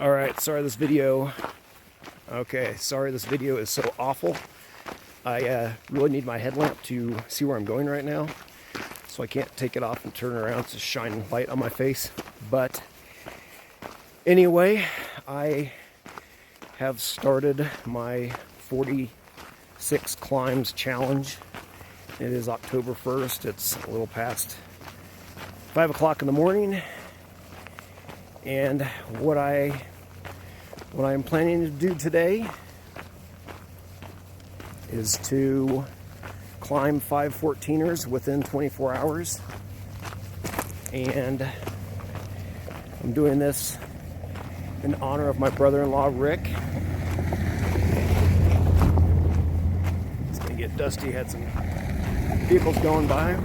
Alright, sorry this video is so awful. I really need my headlamp to see where I'm going right now, so I can't take it off and turn around to shine light on my face. But anyway, I have started my 46 climbs challenge. It is October 1st. It's a little past 5 o'clock in the morning. And what I'm planning to do today is to climb 5 14ers within 24 hours. And I'm doing this in honor of my brother-in-law, Rick. It's gonna get dusty, had some vehicles going by.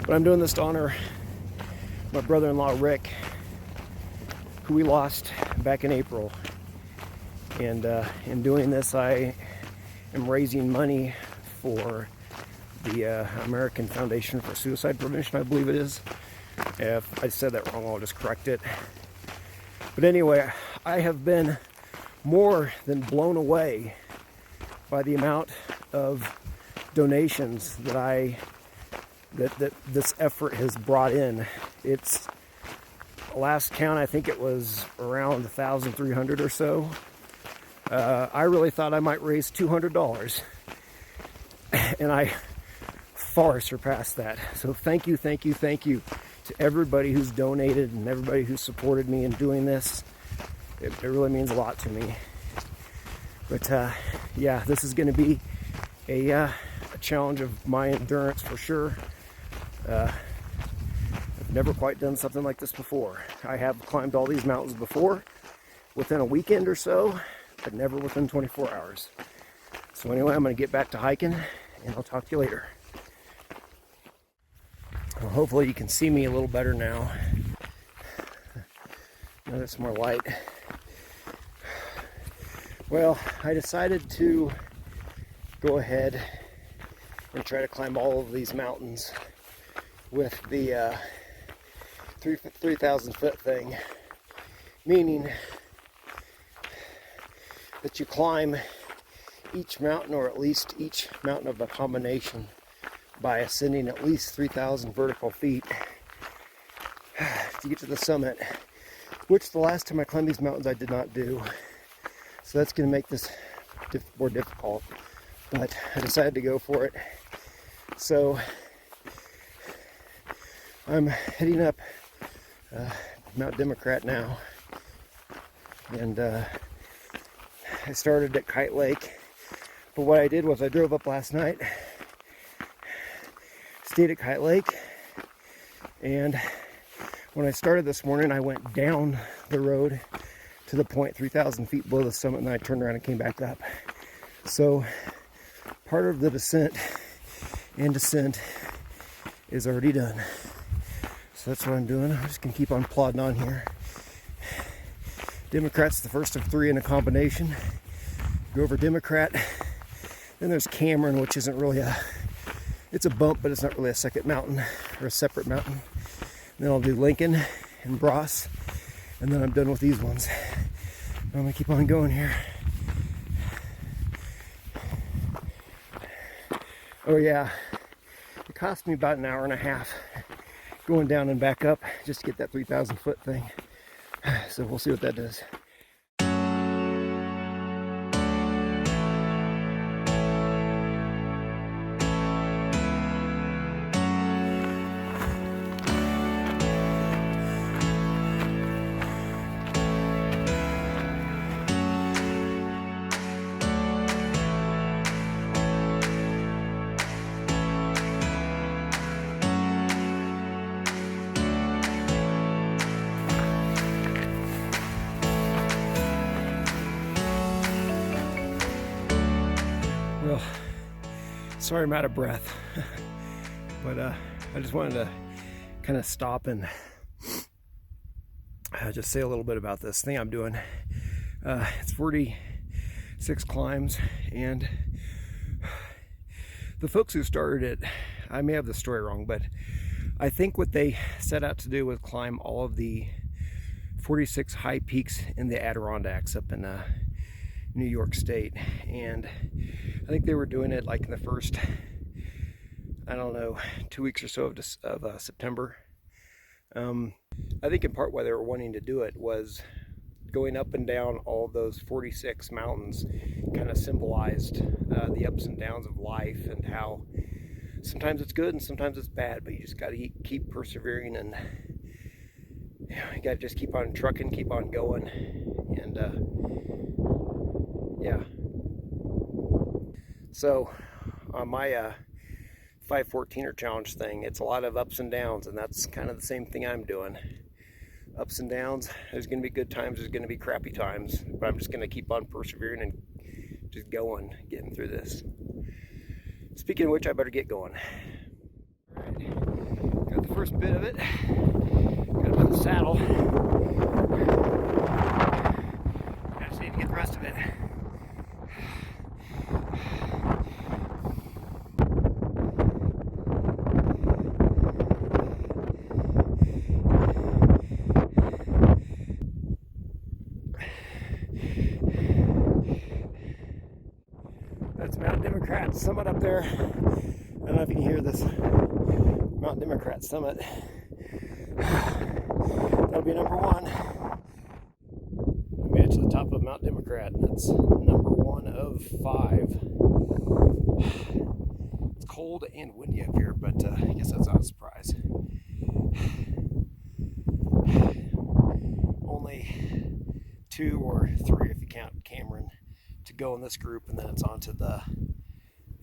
But I'm doing this to honor my brother-in-law, Rick, who we lost back in April. And in doing this, I am raising money for the American Foundation for Suicide Prevention, I believe it is. If I said that wrong, I'll just correct it. But anyway, I have been more than blown away by the amount of donations that this effort has brought in. It's last count, I think it was around 1,300 or so. I really thought I might raise $200, and I far surpassed that. So thank you to everybody who's donated and everybody who's supported me in doing this. It really means a lot to me. But yeah, this is going to be a challenge of my endurance for sure. I've never quite done something like this before. I have climbed all these mountains before within a weekend or so, but never within 24 hours. So anyway, I'm going to get back to hiking, and I'll talk to you later. Well, hopefully you can see me a little better now. Now there's more light. Well, I decided to go ahead and try to climb all of these mountains with the 3,000 foot thing, meaning that you climb each mountain, or at least each mountain of a combination, by ascending at least 3,000 vertical feet to get to the summit, which the last time I climbed these mountains I did not do. So that's going to make this more difficult, but I decided to go for it. So I'm heading up Mount Democrat now, and I started at Kite Lake, but what I did was I drove up last night, stayed at Kite Lake, and when I started this morning, I went down the road to the point 3,000 feet below the summit, and then I turned around and came back up. So part of the descent and descent is already done. So that's what I'm doing. I'm just gonna keep on plodding on here. Democrat's the first of 3 in a combination. Go over Democrat, then there's Cameron, which isn't really it's a bump, but it's not really a second mountain or a separate mountain. And then I'll do Lincoln and Bross, and then I'm done with these ones. I'm gonna keep on going here. Oh yeah, it cost me about an hour and a half going down and back up just to get that 3,000 foot thing. So we'll see what that does. Well, sorry I'm out of breath, but I just wanted to kind of stop and just say a little bit about this thing I'm doing. It's 46 climbs, and the folks who started it, I may have the story wrong, but I think what they set out to do was climb all of the 46 high peaks in the Adirondacks up in New York State. And I think they were doing it like in the first, I don't know, 2 weeks or so of September. I think in part why they were wanting to do it was going up and down all those 46 mountains kind of symbolized the ups and downs of life, and how sometimes it's good and sometimes it's bad, but you just got to keep persevering, and you got to just keep on trucking, keep on going. And yeah, so on my 514er challenge thing, it's a lot of ups and downs, and that's kind of the same thing I'm doing. Ups and downs. There's going to be good times, there's going to be crappy times, but I'm just going to keep on persevering and just going, getting through this. Speaking of which, I better get going. Alright, got the first bit of it. Got it by the saddle. I just need to get the rest of it. That's Mount Democrat Summit up there. I don't know if you can hear this. Mount Democrat Summit. That'll be number one. Maybe to the top of Mount Democrat. That's number 1 of 5. It's cold and windy up here, but I guess that's not a surprise. Only 2 or 3 if you count Cameron to go in this group, and then it's on to the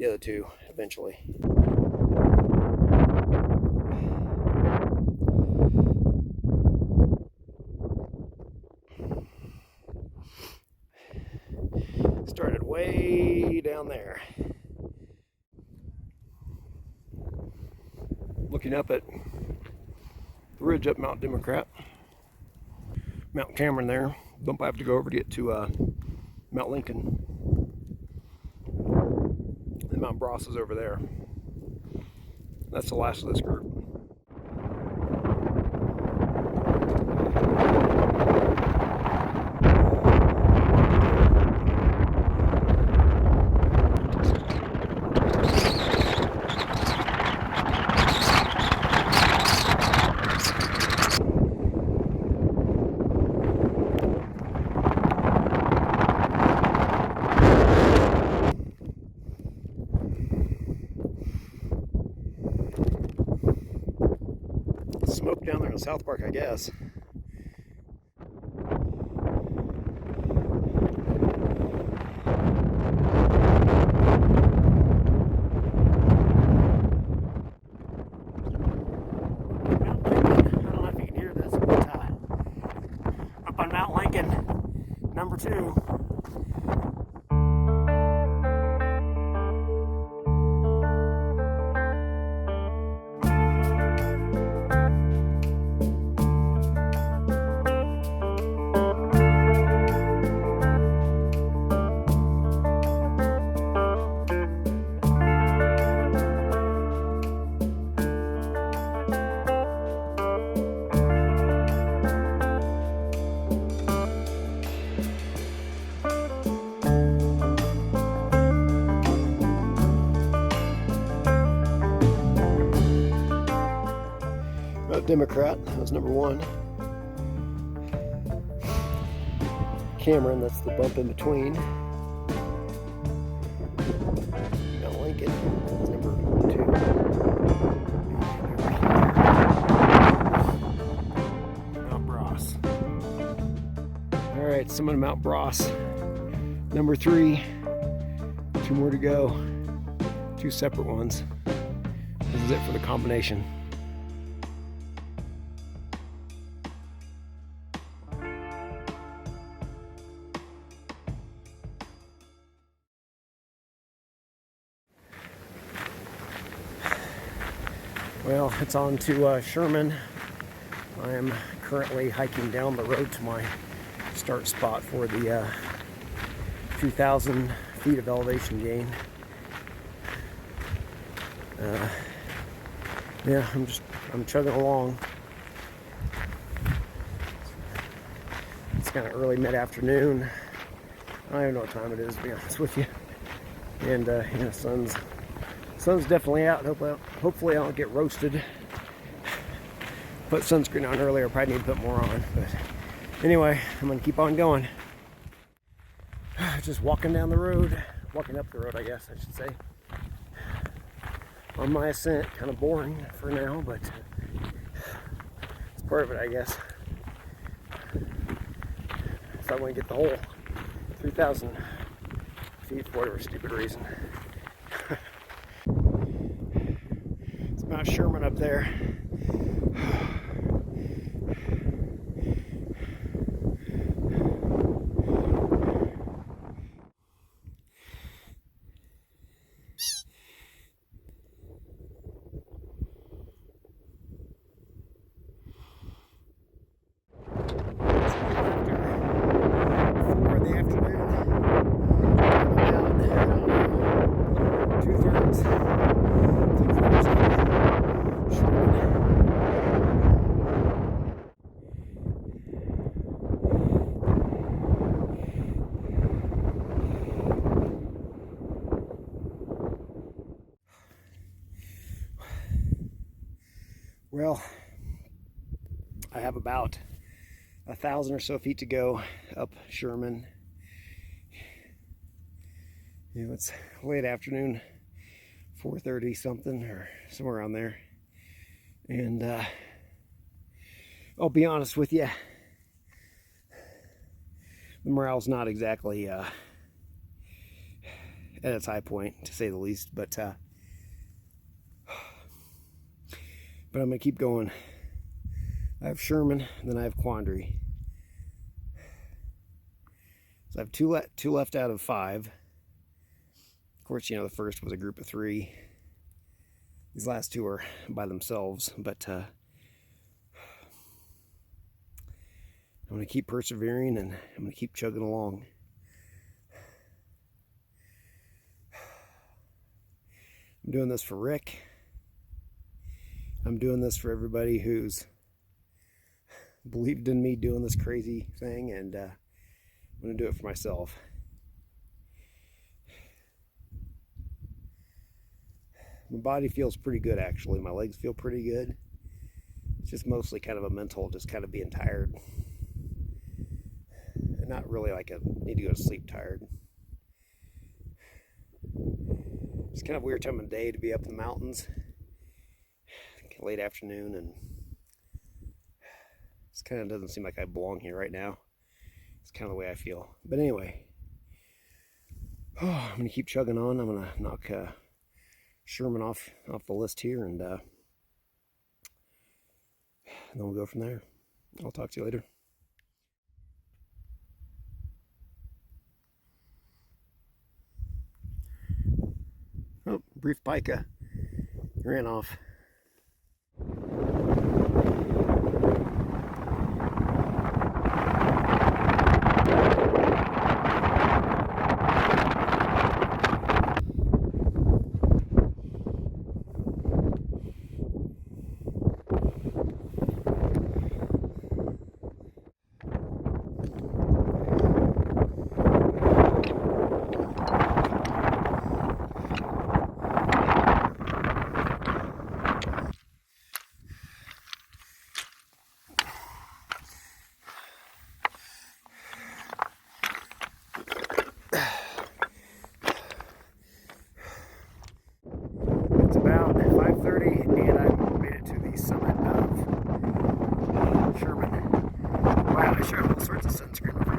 other 2 eventually. Started way down there. Looking up at the ridge up Mount Democrat. Mount Cameron there. Bump I have to go over to get to Mount Lincoln. And Mount Bross is over there. That's the last of this group. Smoke down there in South Park, I guess. Up on Mount Lincoln, number 2. Democrat, that was number 1. Cameron, that's the bump in between. Mount Lincoln, that's number 2. Mount Bross. Alright, summit of Mount Bross. Number 3. 2 more to go. 2 separate ones. This is it for the combination. Well, it's on to Sherman. I am currently hiking down the road to my start spot for the 2,000 feet of elevation gain. Yeah, I'm chugging along. kind of early mid-afternoon. I don't even know what time it is, to be honest with you. And you know, sun's definitely out. Hopefully I don't get roasted. Put sunscreen on earlier. Probably need to put more on. But anyway, I'm gonna keep on going. Just walking down the road, walking up the road, I guess I should say. On my ascent, kind of boring for now, but it's part of it, I guess. If I want to get the whole 3,000 feet for whatever stupid reason. It's Mount Sherman up there. Well, I have about 1,000 or so feet to go up Sherman. You know, it's late afternoon, 4:30 something or somewhere around there. And I'll be honest with you, the morale's not exactly at its high point, to say the least, but I'm going to keep going. I have Sherman, and then I have Quandary. So I have two left out of 5. Of course, you know, the first was a group of 3. These last 2 are by themselves, but I'm going to keep persevering, and I'm going to keep chugging along. I'm doing this for Rick. I'm doing this for everybody who's believed in me doing this crazy thing, and I'm going to do it for myself. My body feels pretty good, actually. My legs feel pretty good. It's just mostly kind of a mental, just kind of being tired. And not really like a need to go to sleep tired. It's kind of a weird time of day to be up in the mountains. Late afternoon, and it kind of doesn't seem like I belong here right now. It's kind of the way I feel. But anyway, I'm going to keep chugging on. I'm going to knock Sherman off the list here, and then we'll go from there. I'll talk to you later. Oh, brief pica. Ran off. It's about 5:30 and I made it to the summit of Sherman. Wow, I sure have all sorts of sunscreen over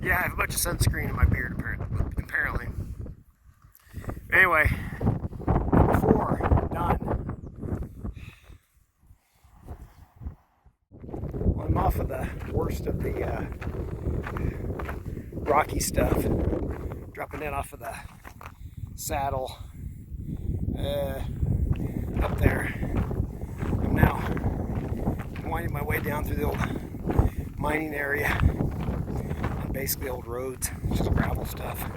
here. Yeah, I have a bunch of sunscreen in my beard apparently. Anyway, number 4, done. Well, I'm off of the worst of the rocky stuff. Dropping in off of the saddle up there. I'm now winding my way down through the old mining area on basically old roads, just gravel stuff.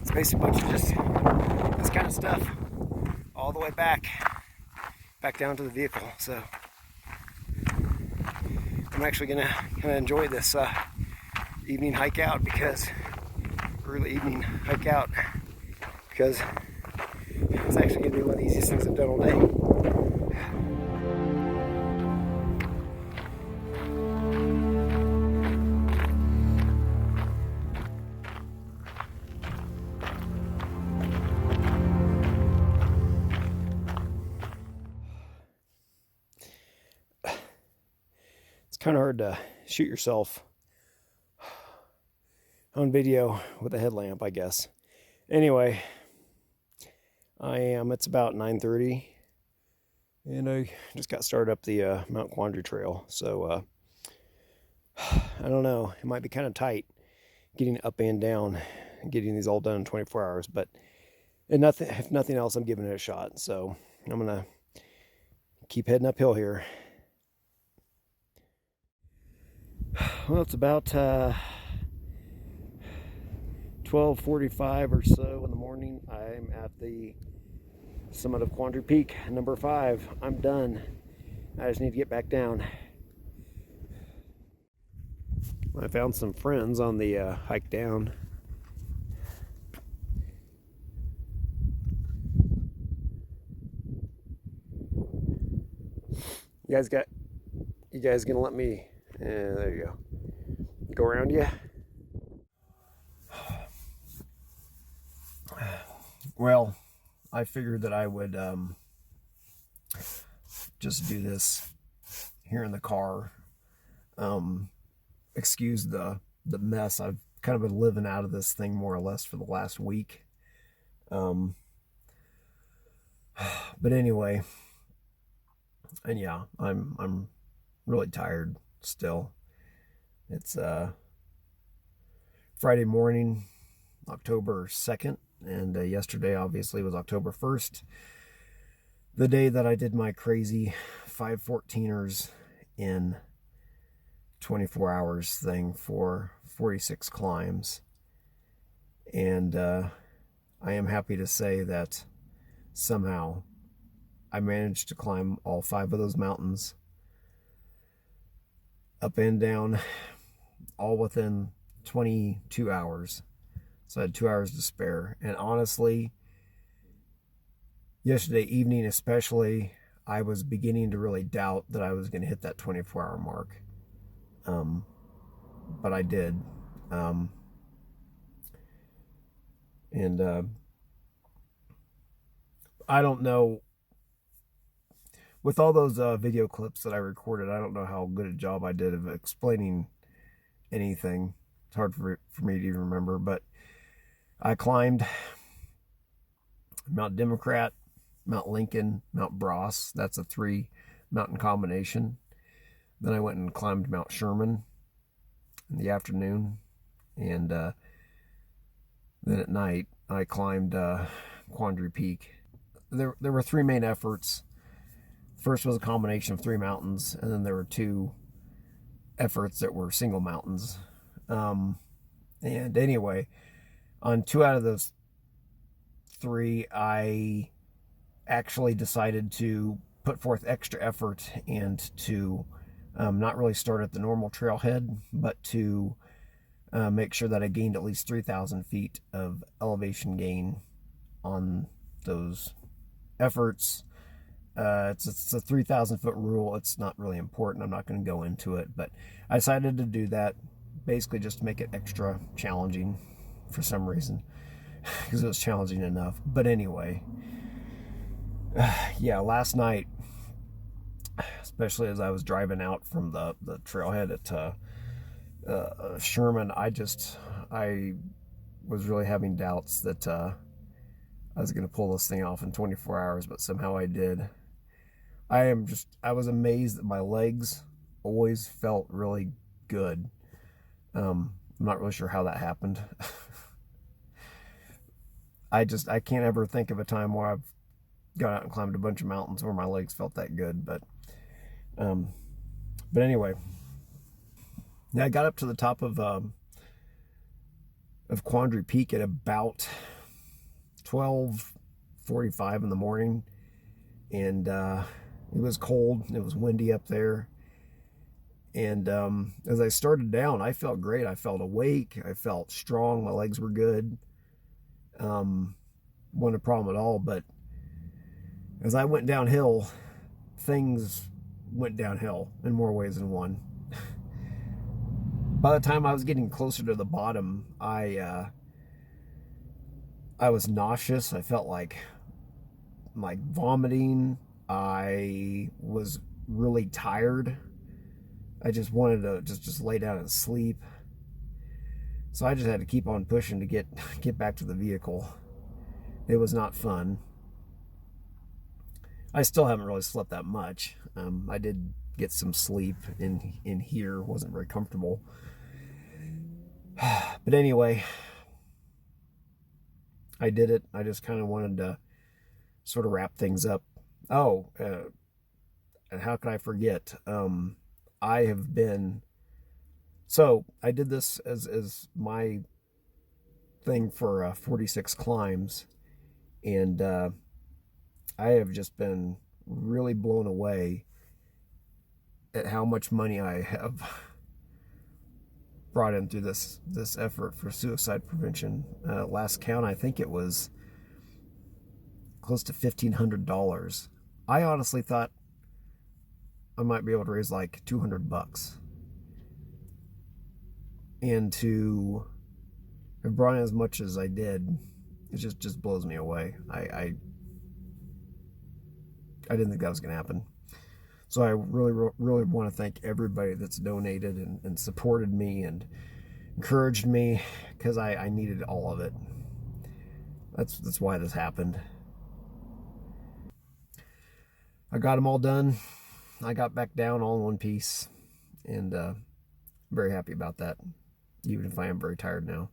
It's basically a bunch of just this kind of stuff all the way back back down to the vehicle. So I'm actually gonna kind of enjoy this evening hike out, because early evening hike out, because it's actually gonna be one of the easiest things I've done all day. It's kind of hard to shoot yourself on video with a headlamp, I guess. Anyway, it's about 9:30, and I just got started up the Mount Quandary Trail. So I don't know, it might be kind of tight getting up and down and getting these all done in 24 hours, but if nothing else, I'm giving it a shot. So I'm gonna keep heading uphill here. Well, it's about 12:45 or so in the morning. I'm at the summit of Quandary Peak, number 5. I'm done. I just need to get back down. I found some friends on the hike down. You guys gonna let me, there you go around you? Well, I figured that I would just do this here in the car. Excuse the mess. I've kind of been living out of this thing more or less for the last week. But anyway, and yeah, I'm really tired still. It's Friday morning, October 2nd, and yesterday obviously was October 1st, the day that I did my crazy 514ers in 24 hours thing for 46 climbs. And I am happy to say that somehow I managed to climb all 5 of those mountains, up and down, all within 22 hours. So I had 2 hours to spare. And honestly, yesterday evening especially, I was beginning to really doubt that I was going to hit that 24-hour mark. But I did. I don't know. With all those video clips that I recorded, I don't know how good a job I did of explaining anything. It's hard for me to even remember, but I climbed Mount Democrat, Mount Lincoln, Mount Bros. That's a 3 mountain combination. Then I went and climbed Mount Sherman in the afternoon, and then at night I climbed Quandary Peak. There were 3 main efforts. First was a combination of 3 mountains, and then there were 2 efforts that were single mountains. And anyway, on 2 out of those 3, I actually decided to put forth extra effort and to not really start at the normal trailhead, but to make sure that I gained at least 3,000 feet of elevation gain on those efforts. It's a 3,000 foot rule. It's not really important. I'm not going to go into it, but I decided to do that basically just to make it extra challenging for some reason, because it was challenging enough. But anyway, yeah, last night, especially as I was driving out from the trailhead at Sherman, I was really having doubts that I was going to pull this thing off in 24 hours, but somehow I did. I was amazed that my legs always felt really good. I'm not really sure how that happened. I can't ever think of a time where I've gone out and climbed a bunch of mountains where my legs felt that good, but anyway, yeah, I got up to the top of Quandary Peak at about 12:45 in the morning, and It was cold. It was windy up there. And as I started down, I felt great. I felt awake. I felt strong. My legs were good. Wasn't a problem at all. But as I went downhill, things went downhill in more ways than one. By the time I was getting closer to the bottom, I was nauseous. I felt like vomiting. I was really tired. I just wanted to just lay down and sleep. So I just had to keep on pushing to get back to the vehicle. It was not fun. I still haven't really slept that much. I did get some sleep in here. Wasn't very comfortable. But anyway, I did it. I just kind of wanted to sort of wrap things up. Oh, and how could I forget? I have been, so I did this as my thing for 46 climbs, and I have just been really blown away at how much money I have brought in through this effort for suicide prevention. Last count, I think it was close to $1,500. I honestly thought I might be able to raise like $200. And to have brought in as much as I did, it just blows me away. I didn't think that was going to happen. So I really want to thank everybody that's donated and supported me and encouraged me, because I needed all of it. That's why this happened. I got them all done. I got back down all in one piece, and I'm very happy about that, even if I am very tired now.